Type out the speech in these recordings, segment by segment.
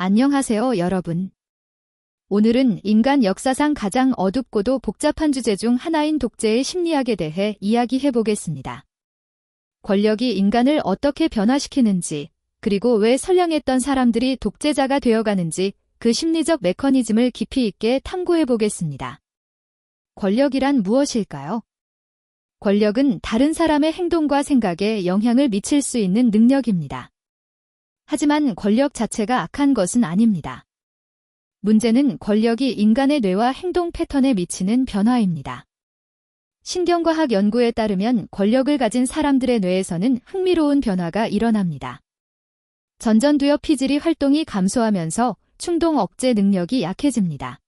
안녕하세요, 여러분. 오늘은 인간 역사상 가장 어둡고도 복잡한 주제 중 하나인 독재의 심리학에 대해 이야기해 보겠습니다. 권력이 인간을 어떻게 변화시키는지, 그리고 왜 선량했던 사람들이 독재자가 되어가는지 그 심리적 메커니즘을 깊이 있게 탐구해 보겠습니다. 권력이란 무엇일까요? 권력은 다른 사람의 행동과 생각에 영향을 미칠 수 있는 능력입니다. 하지만 권력 자체가 악한 것은 아닙니다. 문제는 권력이 인간의 뇌와 행동 패턴에 미치는 변화입니다. 신경과학 연구에 따르면 권력을 가진 사람들의 뇌에서는 흥미로운 변화가 일어납니다. 전전두엽 피질이 활동이 감소하면서 충동 억제 능력이 약해집니다.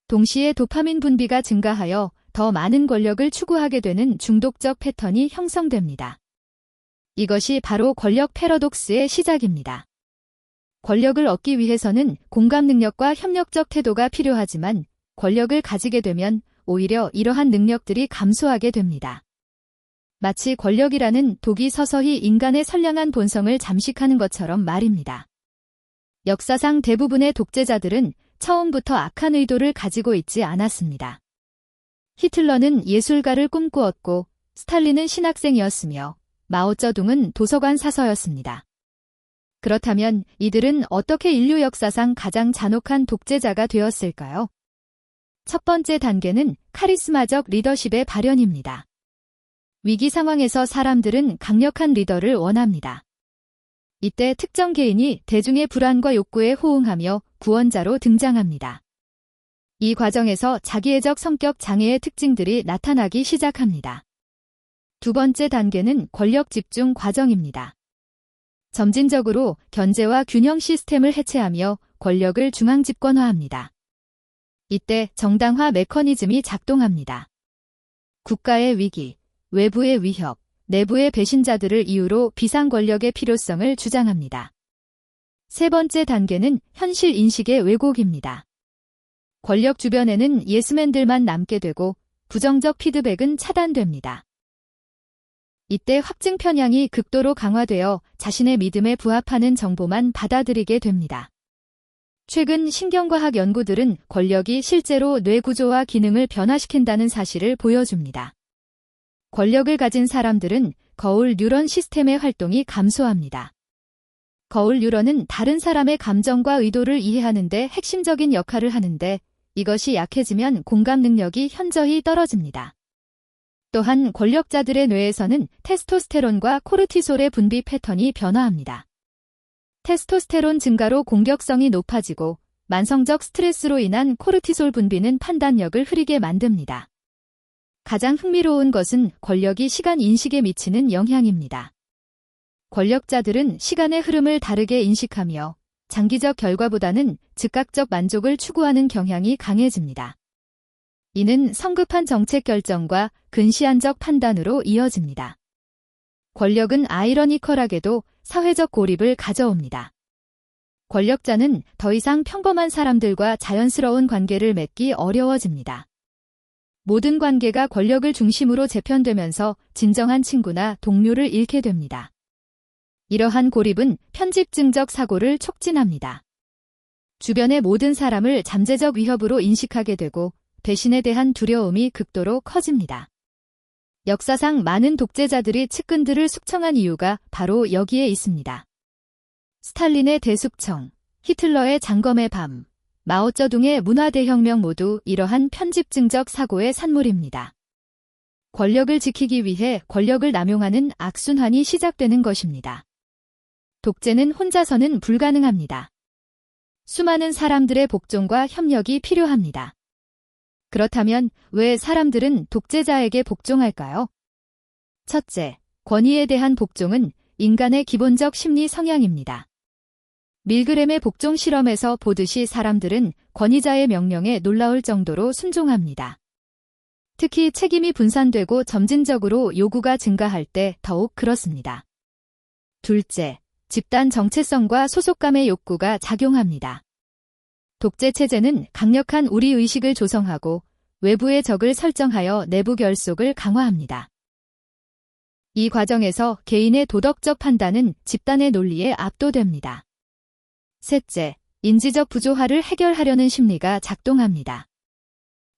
동시에 도파민 분비가 증가하여 더 많은 권력을 추구하게 되는 중독적 패턴이 형성됩니다. 이것이 바로 권력 패러독스의 시작입니다. 권력을 얻기 위해서는 공감 능력과 협력적 태도가 필요하지만 권력을 가지게 되면 오히려 이러한 능력들이 감소하게 됩니다. 마치 권력이라는 독이 서서히 인간의 선량한 본성을 잠식하는 것처럼 말입니다. 역사상 대부분의 독재자들은 처음부터 악한 의도를 가지고 있지 않았습니다. 히틀러는 예술가를 꿈꾸었고 스탈린은 신학생이었으며 마오쩌둥은 도서관 사서였습니다. 그렇다면 이들은 어떻게 인류 역사상 가장 잔혹한 독재자가 되었을까요? 첫 번째 단계는 카리스마적 리더십의 발현입니다. 위기 상황에서 사람들은 강력한 리더를 원합니다. 이때 특정 개인이 대중의 불안과 욕구에 호응하며 구원자로 등장합니다. 이 과정에서 자기애적 성격 장애의 특징들이 나타나기 시작합니다. 두 번째 단계는 권력 집중 과정입니다. 점진적으로 견제와 균형 시스템을 해체하며 권력을 중앙 집권화합니다. 이때 정당화 메커니즘이 작동합니다. 국가의 위기, 외부의 위협, 내부의 배신자들을 이유로 비상 권력의 필요성을 주장합니다. 세 번째 단계는 현실 인식의 왜곡입니다. 권력 주변에는 예스맨들만 남게 되고 부정적 피드백은 차단됩니다. 이때 확증 편향이 극도로 강화되어 자신의 믿음에 부합하는 정보만 받아들이게 됩니다. 최근 신경과학 연구들은 권력이 실제로 뇌 구조와 기능을 변화시킨다는 사실을 보여줍니다. 권력을 가진 사람들은 거울 뉴런 시스템의 활동이 감소합니다. 거울 뉴런은 다른 사람의 감정과 의도를 이해하는 데 핵심적인 역할을 하는데 이것이 약해지면 공감 능력이 현저히 떨어집니다. 또한 권력자들의 뇌에서는 테스토스테론과 코르티솔의 분비 패턴이 변화합니다. 테스토스테론 증가로 공격성이 높아지고 만성적 스트레스로 인한 코르티솔 분비는 판단력을 흐리게 만듭니다. 가장 흥미로운 것은 권력이 시간 인식에 미치는 영향입니다. 권력자들은 시간의 흐름을 다르게 인식하며 장기적 결과보다는 즉각적 만족을 추구하는 경향이 강해집니다. 이는 성급한 정책 결정과 근시안적 판단으로 이어집니다. 권력은 아이러니컬하게도 사회적 고립을 가져옵니다. 권력자는 더 이상 평범한 사람들과 자연스러운 관계를 맺기 어려워집니다. 모든 관계가 권력을 중심으로 재편되면서 진정한 친구나 동료를 잃게 됩니다. 이러한 고립은 편집증적 사고를 촉진합니다. 주변의 모든 사람을 잠재적 위협으로 인식하게 되고 배신에 대한 두려움이 극도로 커집니다. 역사상 많은 독재자들이 측근들을 숙청한 이유가 바로 여기에 있습니다. 스탈린의 대숙청, 히틀러의 장검의 밤, 마오쩌둥의 문화대혁명 모두 이러한 편집증적 사고의 산물입니다. 권력을 지키기 위해 권력을 남용하는 악순환이 시작되는 것입니다. 독재는 혼자서는 불가능합니다. 수많은 사람들의 복종과 협력이 필요합니다. 그렇다면 왜 사람들은 독재자에게 복종할까요? 첫째, 권위에 대한 복종은 인간의 기본적 심리 성향입니다. 밀그램의 복종 실험에서 보듯이 사람들은 권위자의 명령에 놀라울 정도로 순종합니다. 특히 책임이 분산되고 점진적으로 요구가 증가할 때 더욱 그렇습니다. 둘째, 집단 정체성과 소속감의 욕구가 작용합니다. 독재 체제는 강력한 우리의식을 조성하고 외부의 적을 설정하여 내부 결속을 강화합니다. 이 과정에서 개인의 도덕적 판단은 집단의 논리에 압도됩니다. 셋째, 인지적 부조화를 해결하려는 심리가 작동합니다.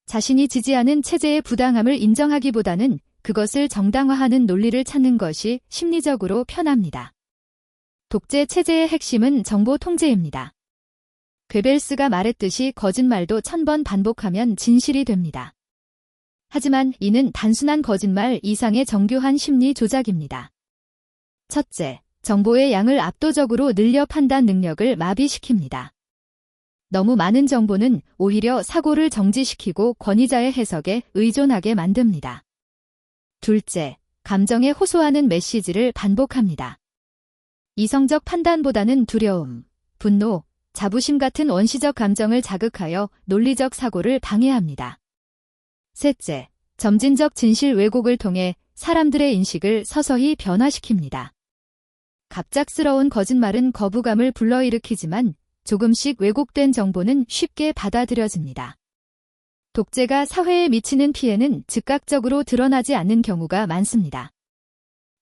자신이 지지하는 체제의 부당함을 인정하기보다는 그것을 정당화하는 논리를 찾는 것이 심리적으로 편합니다. 독재 체제의 핵심은 정보 통제입니다. 괴벨스가 말했듯이 거짓말도 1000번 반복하면 진실이 됩니다. 하지만 이는 단순한 거짓말 이상의 정교한 심리 조작입니다. 첫째, 정보의 양을 압도적으로 늘려 판단 능력을 마비시킵니다. 너무 많은 정보는 오히려 사고를 정지시키고 권위자의 해석에 의존하게 만듭니다. 둘째, 감정에 호소하는 메시지를 반복합니다. 이성적 판단보다는 두려움, 분노, 자부심 같은 원시적 감정을 자극하여 논리적 사고를 방해합니다. 셋째, 점진적 진실 왜곡을 통해 사람들의 인식을 서서히 변화시킵니다. 갑작스러운 거짓말은 거부감을 불러일으키지만 조금씩 왜곡된 정보는 쉽게 받아들여집니다. 독재가 사회에 미치는 피해는 즉각적으로 드러나지 않는 경우가 많습니다.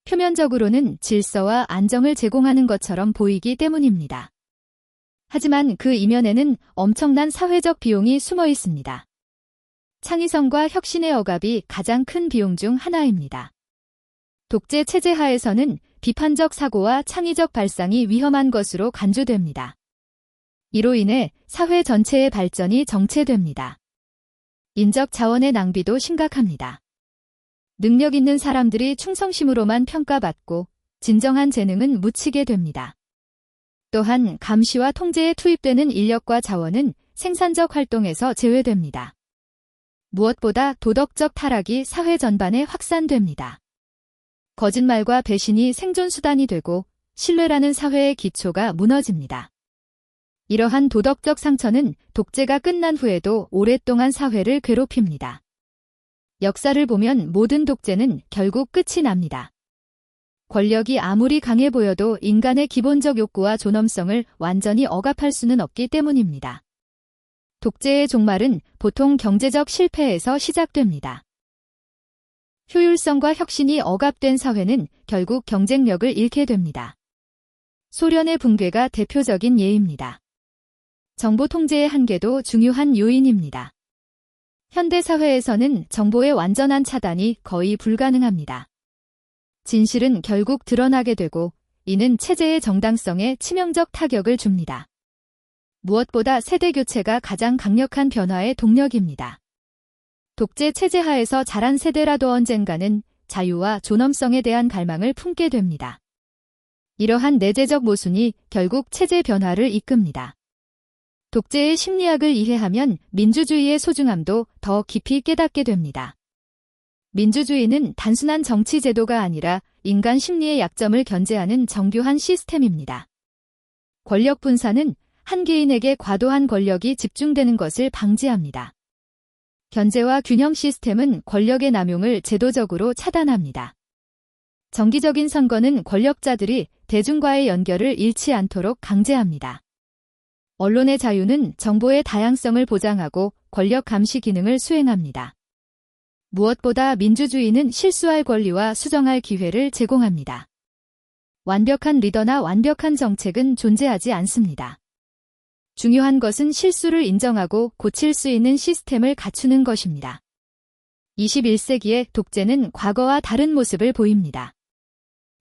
표면적으로는 질서와 안정을 제공하는 것처럼 보이기 때문입니다. 하지만 그 이면에는 엄청난 사회적 비용이 숨어 있습니다. 창의성과 혁신의 억압이 가장 큰 비용 중 하나입니다. 독재 체제 하에서는 비판적 사고와 창의적 발상이 위험한 것으로 간주됩니다. 이로 인해 사회 전체의 발전이 정체됩니다. 인적 자원의 낭비도 심각합니다. 능력 있는 사람들이 충성심으로만 평가받고 진정한 재능은 묻히게 됩니다. 또한 감시와 통제에 투입되는 인력과 자원은 생산적 활동에서 제외됩니다. 무엇보다 도덕적 타락이 사회 전반에 확산됩니다. 거짓말과 배신이 생존수단이 되고 신뢰라는 사회의 기초가 무너집니다. 이러한 도덕적 상처는 독재가 끝난 후에도 오랫동안 사회를 괴롭힙니다. 역사를 보면 모든 독재는 결국 끝이 납니다. 권력이 아무리 강해 보여도 인간의 기본적 욕구와 존엄성을 완전히 억압할 수는 없기 때문입니다. 독재의 종말은 보통 경제적 실패에서 시작됩니다. 효율성과 혁신이 억압된 사회는 결국 경쟁력을 잃게 됩니다. 소련의 붕괴가 대표적인 예입니다. 정보 통제의 한계도 중요한 요인입니다. 현대 사회에서는 정보의 완전한 차단이 거의 불가능합니다. 진실은 결국 드러나게 되고 이는 체제의 정당성에 치명적 타격을 줍니다. 무엇보다 세대 교체가 가장 강력한 변화의 동력입니다. 독재 체제 하에서 자란 세대라도 언젠가는 자유와 존엄성에 대한 갈망을 품게 됩니다. 이러한 내재적 모순이 결국 체제 변화를 이끕니다. 독재의 심리학을 이해하면 민주주의의 소중함도 더 깊이 깨닫게 됩니다. 민주주의는 단순한 정치 제도가 아니라 인간 심리의 약점을 견제하는 정교한 시스템입니다. 권력 분산은 한 개인에게 과도한 권력이 집중되는 것을 방지합니다. 견제와 균형 시스템은 권력의 남용을 제도적으로 차단합니다. 정기적인 선거는 권력자들이 대중과의 연결을 잃지 않도록 강제합니다. 언론의 자유는 정보의 다양성을 보장하고 권력 감시 기능을 수행합니다. 무엇보다 민주주의는 실수할 권리와 수정할 기회를 제공합니다. 완벽한 리더나 완벽한 정책은 존재하지 않습니다. 중요한 것은 실수를 인정하고 고칠 수 있는 시스템을 갖추는 것입니다. 21세기의 독재는 과거와 다른 모습을 보입니다.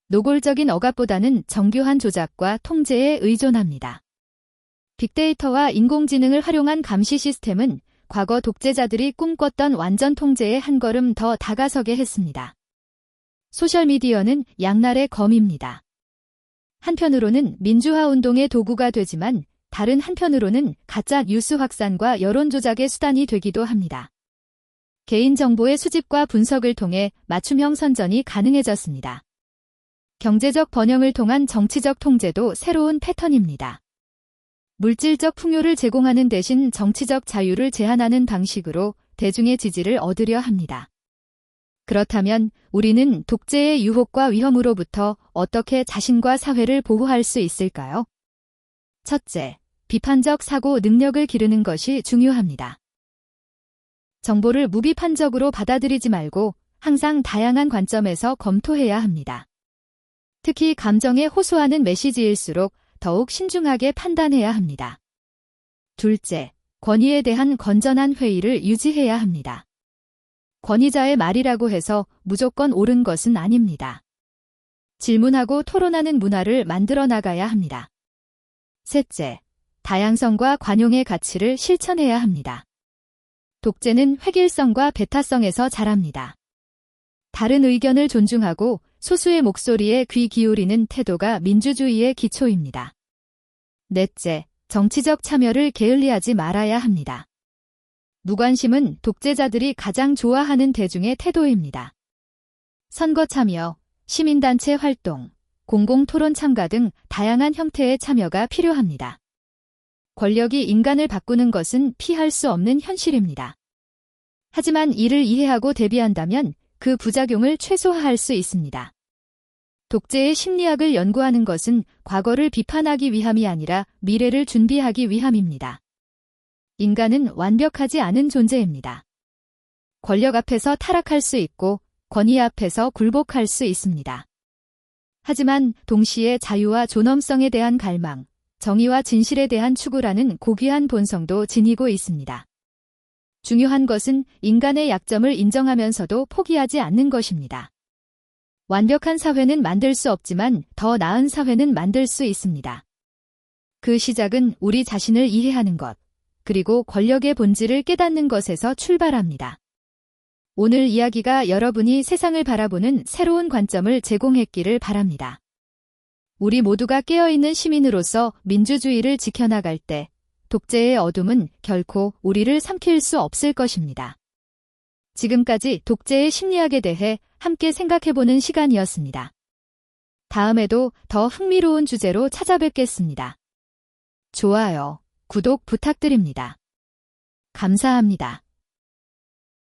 노골적인 억압보다는 정교한 조작과 통제에 의존합니다. 빅데이터와 인공지능을 활용한 감시 시스템은 과거 독재자들이 꿈꿨던 완전 통제에 한 걸음 더 다가서게 했습니다. 소셜미디어는 양날의 검입니다. 한편으로는 민주화 운동의 도구가 되지만 다른 한편으로는 가짜 뉴스 확산과 여론 조작의 수단이 되기도 합니다. 개인정보의 수집과 분석을 통해 맞춤형 선전이 가능해졌습니다. 경제적 번영을 통한 정치적 통제도 새로운 패턴입니다. 물질적 풍요를 제공하는 대신 정치적 자유를 제한하는 방식으로 대중의 지지를 얻으려 합니다. 그렇다면 우리는 독재의 유혹과 위험으로부터 어떻게 자신과 사회를 보호할 수 있을까요? 첫째, 비판적 사고 능력을 기르는 것이 중요합니다. 정보를 무비판적으로 받아들이지 말고 항상 다양한 관점에서 검토해야 합니다. 특히 감정에 호소하는 메시지일수록 더욱 신중하게 판단해야 합니다. 둘째, 권위에 대한 건전한 회의를 유지해야 합니다. 권위자의 말이라고 해서 무조건 옳은 것은 아닙니다. 질문하고 토론하는 문화를 만들어 나가야 합니다. 셋째, 다양성과 관용의 가치를 실천해야 합니다. 독재는 획일성과 배타성에서 자랍니다. 다른 의견을 존중하고 소수의 목소리에 귀 기울이는 태도가 민주주의의 기초입니다. 넷째, 정치적 참여를 게을리하지 말아야 합니다. 무관심은 독재자들이 가장 좋아하는 대중의 태도입니다. 선거 참여, 시민단체 활동, 공공토론 참가 등 다양한 형태의 참여가 필요합니다. 권력이 인간을 바꾸는 것은 피할 수 없는 현실입니다. 하지만 이를 이해하고 대비한다면 그 부작용을 최소화할 수 있습니다. 독재의 심리학을 연구하는 것은 과거를 비판하기 위함이 아니라 미래를 준비하기 위함입니다. 인간은 완벽하지 않은 존재입니다. 권력 앞에서 타락할 수 있고 권위 앞에서 굴복할 수 있습니다. 하지만 동시에 자유와 존엄성에 대한 갈망, 정의와 진실에 대한 추구라는 고귀한 본성도 지니고 있습니다. 중요한 것은 인간의 약점을 인정하면서도 포기하지 않는 것입니다. 완벽한 사회는 만들 수 없지만 더 나은 사회는 만들 수 있습니다. 그 시작은 우리 자신을 이해하는 것, 그리고 권력의 본질을 깨닫는 것에서 출발합니다. 오늘 이야기가 여러분이 세상을 바라보는 새로운 관점을 제공했기를 바랍니다. 우리 모두가 깨어있는 시민으로서 민주주의를 지켜나갈 때 독재의 어둠은 결코 우리를 삼킬 수 없을 것입니다. 지금까지 독재의 심리학에 대해 함께 생각해보는 시간이었습니다. 다음에도 더 흥미로운 주제로 찾아뵙겠습니다. 좋아요, 구독 부탁드립니다. 감사합니다.